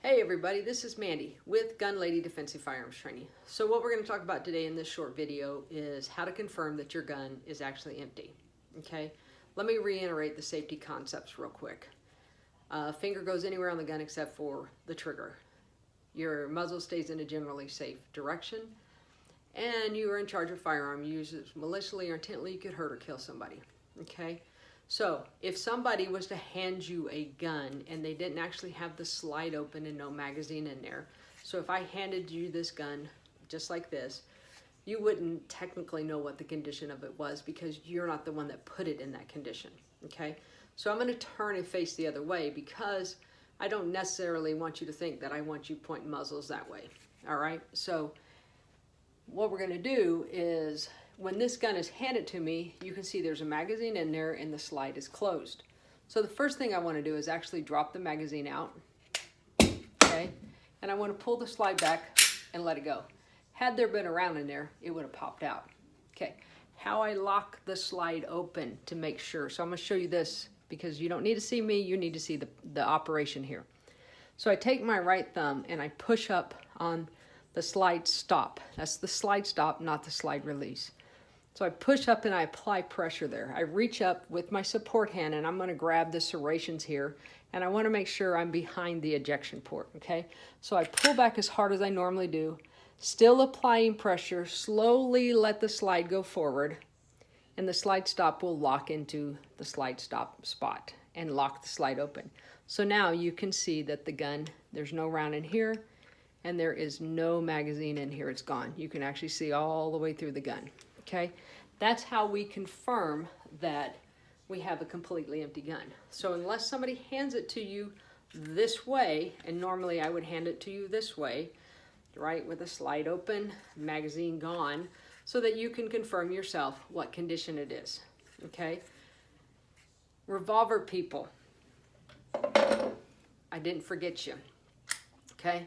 Hey everybody, this is Mandy with Gun Lady Defensive Firearms Training. So what we're going to talk about today in this short video is how to confirm that your gun is actually empty. Okay, let me reiterate the safety concepts real quick. Finger goes anywhere on the gun except for the trigger. Your muzzle stays in a generally safe direction, and you are in charge of firearm. You use it maliciously or intently, you could hurt or kill somebody. Okay. So if somebody was to hand you a gun and they didn't actually have the slide open and no magazine in there, so if I handed you this gun just like this, you wouldn't technically know what the condition of it was because you're not the one that put it in that condition, okay? So I'm going to turn and face the other way because I don't necessarily want you to think that I want you pointing muzzles that way, all right? So what we're going to do is, when this gun is handed to me, you can see there's a magazine in there and the slide is closed. So the first thing I want to do is actually drop the magazine out, okay? And I want to pull the slide back and let it go. Had there been a round in there, it would have popped out. Okay, how I lock the slide open to make sure. So I'm going to show you this because you don't need to see me, you need to see the operation here. So I take my right thumb and I push up on the slide stop. That's the slide stop, not the slide release. So I push up and I apply pressure there. I reach up with my support hand and I'm going to grab the serrations here, and I want to make sure I'm behind the ejection port, okay? So I pull back as hard as I normally do, still applying pressure, slowly let the slide go forward, and the slide stop will lock into the slide stop spot and lock the slide open. So now you can see that the gun, there's no round in here, and there is no magazine in here. It's gone. You can actually see all the way through the gun. Okay, that's how we confirm that we have a completely empty gun. So unless somebody hands it to you this way, and normally I would hand it to you this way, right, with a slide open, magazine gone, so that you can confirm yourself what condition it is. Okay, revolver people, I didn't forget you. Okay,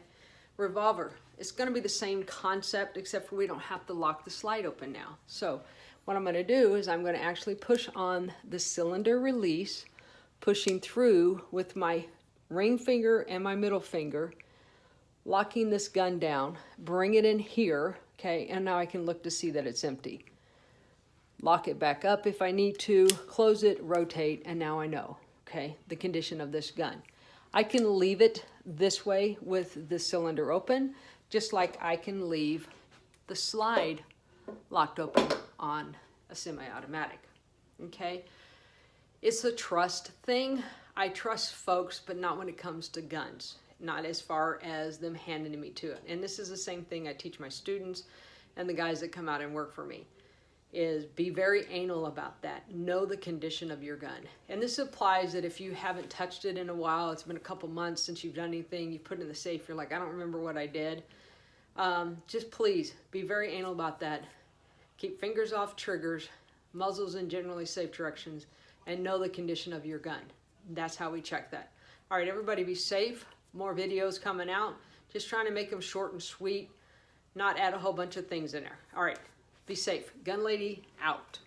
revolver. It's going to be the same concept, except for we don't have to lock the slide open now. So what I'm going to do is I'm going to actually push on the cylinder release, pushing through with my ring finger and my middle finger, locking this gun down, bring it in here, okay, and now I can look to see that it's empty. Lock it back up if I need to, close it, rotate, and now I know, okay, the condition of this gun. I can leave it this way with the cylinder open, just like I can leave the slide locked open on a semi-automatic, okay? It's a trust thing. I trust folks, but not when it comes to guns, not as far as them handing me to it. And this is the same thing I teach my students and the guys that come out and work for me, is be very anal about that. Know the condition of your gun. And this applies that if you haven't touched it in a while, it's been a couple months since you've done anything, you put it in the safe, you're like, I don't remember what I did. Just please be very anal about that. Keep fingers off triggers, muzzles in generally safe directions, and know the condition of your gun. That's how we check that. All right, everybody be safe. More videos coming out. Just trying to make them short and sweet, not add a whole bunch of things in there. All right. Be safe. Gun Lady out.